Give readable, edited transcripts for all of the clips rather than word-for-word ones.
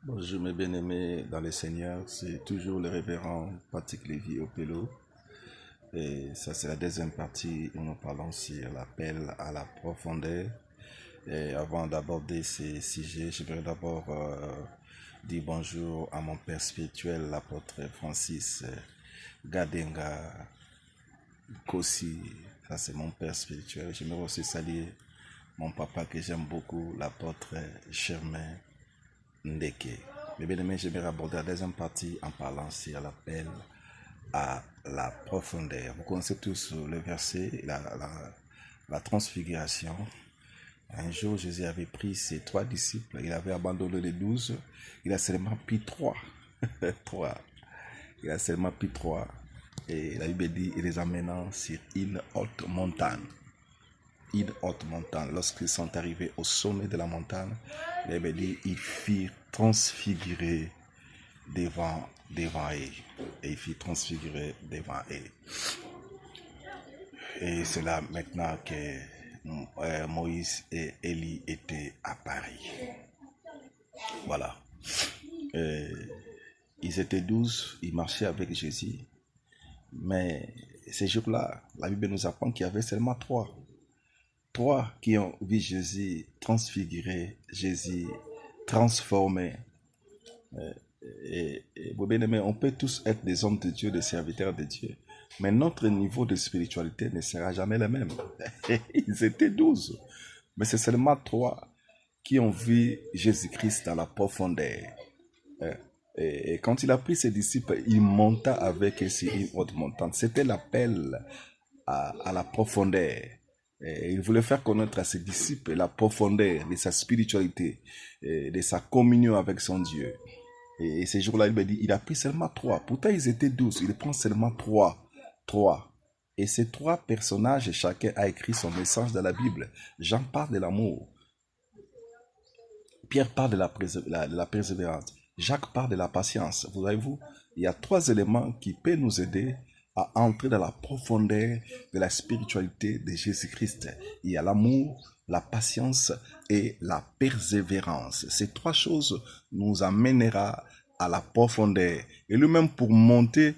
Bonjour mes bien-aimés dans le Seigneur, c'est toujours le révérend Patrick Lévy Opello. Et ça c'est la deuxième partie où nous parlons sur l'appel à la profondeur. Et avant d'aborder ces sujets, je voudrais d'abord dire bonjour à mon père spirituel, l'apôtre Francis Gadenga Kossi. Ça c'est mon père spirituel. Je voudrais aussi saluer mon papa que j'aime beaucoup, l'apôtre Germain Ndeke. Mais bien aimé, je vais aborder la deuxième partie en parlant sur l'appel à la profondeur. Vous connaissez tous le verset, la transfiguration. Un jour, Jésus avait pris ses 3 disciples, il avait abandonné les 12, il a seulement pris 3. 3. Il a seulement pris 3. Et la Bible dit, il les amenant sur une haute montagne. Une haute montagne. Lorsqu'ils sont arrivés au sommet de la montagne, la Bible dit, ils firent transfigurer devant eux. Et il fit transfigurer devant eux. Et c'est là maintenant que Moïse et Élie étaient à Paris. Voilà. Ils étaient 12, ils marchaient avec Jésus. Mais ces jours-là, la Bible nous apprend qu'il y avait seulement 3. 3 qui ont vu Jésus transfigurer, Jésus transformé. Et vous bien-aimés, on peut tous être des hommes de Dieu, des serviteurs de Dieu, mais notre niveau de spiritualité ne sera jamais le même. Ils étaient 12, mais c'est seulement 3 qui ont vu Jésus-Christ dans la profondeur. Et quand il a pris ses disciples, il monta avec eux sur une haute montagne. C'était l'appel à la profondeur. Et il voulait faire connaître à ses disciples la profondeur de sa spiritualité, de sa communion avec son Dieu. Et ces jours-là, il me dit, il a pris seulement 3. Pourtant, ils étaient 12. Il prend seulement 3. 3. Et ces 3 personnages, chacun a écrit son message dans la Bible. Jean parle de l'amour. Pierre parle de la persévérance. Jacques parle de la patience. Vous voyez-vous, il y a 3 éléments qui peuvent nous aider à entrer dans la profondeur de la spiritualité de Jésus-Christ. Il y a l'amour, la patience et la persévérance. Ces 3 choses nous amènera à la profondeur. Et lui-même, pour monter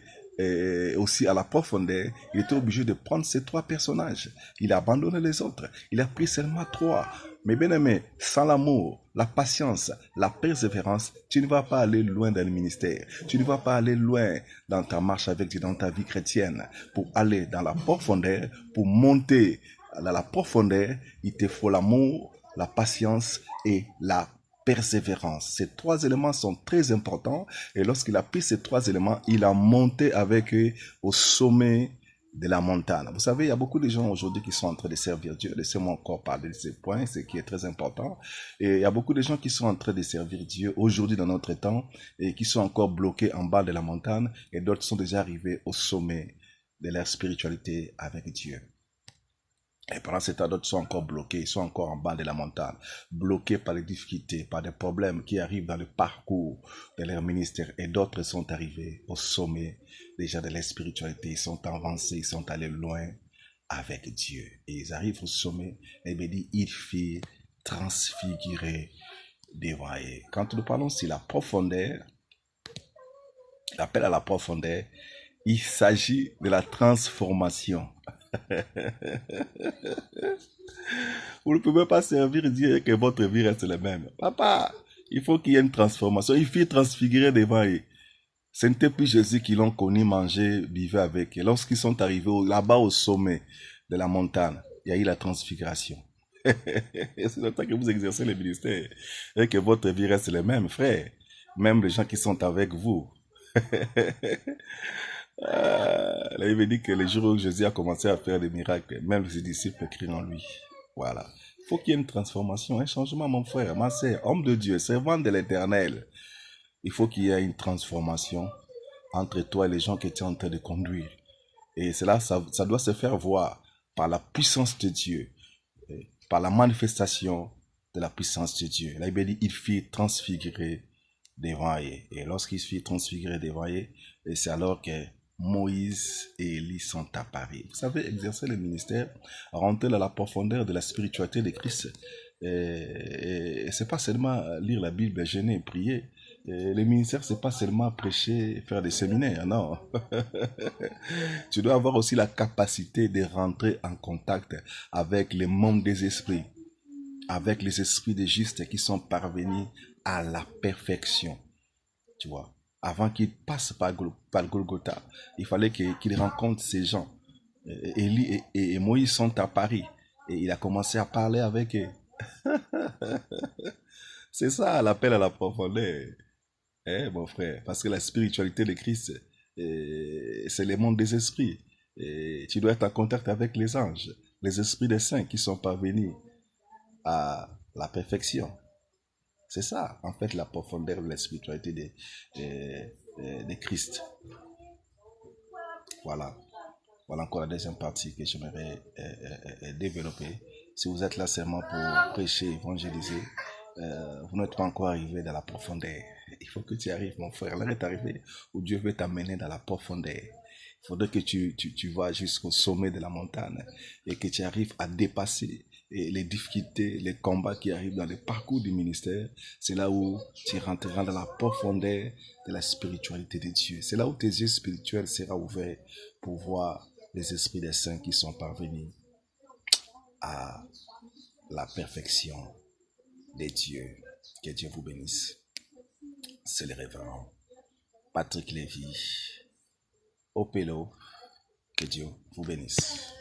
aussi à la profondeur, il était obligé de prendre ces 3 personnages. Il a abandonné les autres. Il a pris seulement 3. Mais bien aimé, sans l'amour, la patience, la persévérance, tu ne vas pas aller loin dans le ministère. Tu ne vas pas aller loin dans ta marche avec Dieu, dans ta vie chrétienne. Pour aller dans la profondeur, pour monter dans la profondeur, il te faut l'amour, la patience et la persévérance. Ces 3 éléments sont très importants. Et lorsqu'il a pris ces 3 éléments, il a monté avec eux au sommet de la montagne. Vous savez, il y a beaucoup de gens aujourd'hui qui sont en train de servir Dieu. Laissez-moi encore parler de ces points, ce qui est très important. Et il y a beaucoup de gens qui sont en train de servir Dieu aujourd'hui dans notre temps et qui sont encore bloqués en bas de la montagne et d'autres sont déjà arrivés au sommet de leur spiritualité avec Dieu. Et pendant ce temps, d'autres sont encore bloqués, ils sont encore en bas de la montagne, bloqués par les difficultés, par des problèmes qui arrivent dans le parcours de leur ministère. Et d'autres sont arrivés au sommet déjà de la spiritualité, ils sont avancés, ils sont allés loin avec Dieu. Et ils arrivent au sommet, et bien dit, il fit transfigurer devant eux. Quand nous parlons sur la profondeur, l'appel à la profondeur, il s'agit de la transformation. Vous ne pouvez pas servir Dieu et que votre vie reste la même. Papa, il faut qu'il y ait une transformation. Il faut transfigurer devant eux. Ce n'était plus Jésus qui l'ont connu, manger, vivre avec. Et lorsqu'ils sont arrivés là-bas au sommet de la montagne, il y a eu la transfiguration. C'est le temps que vous exercez le ministère et que votre vie reste la même, frère. Même les gens qui sont avec vous. La Bible dit que les jours où Jésus a commencé à faire des miracles, même ses disciples crient en lui. Voilà. Il faut qu'il y ait une transformation, un changement, mon frère, ma sœur, homme de Dieu, servant de l'Éternel. Il faut qu'il y ait une transformation entre toi et les gens que tu es en train de conduire. Et cela, ça doit se faire voir par la puissance de Dieu, par la manifestation de la puissance de Dieu. La Bible dit, il fit transfigurer devant eux. Et lorsqu'il fit transfigurer devant eux, c'est alors que Moïse et Élie sont apparus. Vous savez, exercer le ministère, rentrer dans la profondeur de la spiritualité de Christ. Et c'est pas seulement lire la Bible, jeûner et prier. Et le ministère, c'est pas seulement prêcher, faire des séminaires, non. Tu dois avoir aussi la capacité de rentrer en contact avec les membres des esprits, avec les esprits des justes qui sont parvenus à la perfection, tu vois. Avant qu'ils passent par Golgotha, il fallait qu'ils rencontrent ces gens. Élie et Moïse sont à Paris et il a commencé à parler avec eux. C'est ça l'appel à la profondeur, hein, mon frère. Parce que la spiritualité de Christ, c'est le monde des esprits. Et tu dois être en contact avec les anges, les esprits des saints qui sont parvenus à la perfection. C'est ça, en fait, la profondeur de la spiritualité de Christ. Voilà. Voilà encore la deuxième partie que j'aimerais développer. Si vous êtes là seulement pour prêcher, évangéliser, vous n'êtes pas encore arrivé dans la profondeur. Il faut que tu arrives, mon frère. L'heure est arrivée où Dieu veut t'amener dans la profondeur. Il faudrait que tu vas jusqu'au sommet de la montagne et que tu arrives à dépasser les difficultés, les combats qui arrivent dans le parcours du ministère. C'est là où tu rentreras dans la profondeur de la spiritualité de Dieu. C'est là où tes yeux spirituels seront ouverts pour voir les esprits des saints qui sont parvenus à la perfection des dieux. Que Dieu vous bénisse. C'est le révérend Patrick Lévy, Opelo. Que Dieu vous bénisse.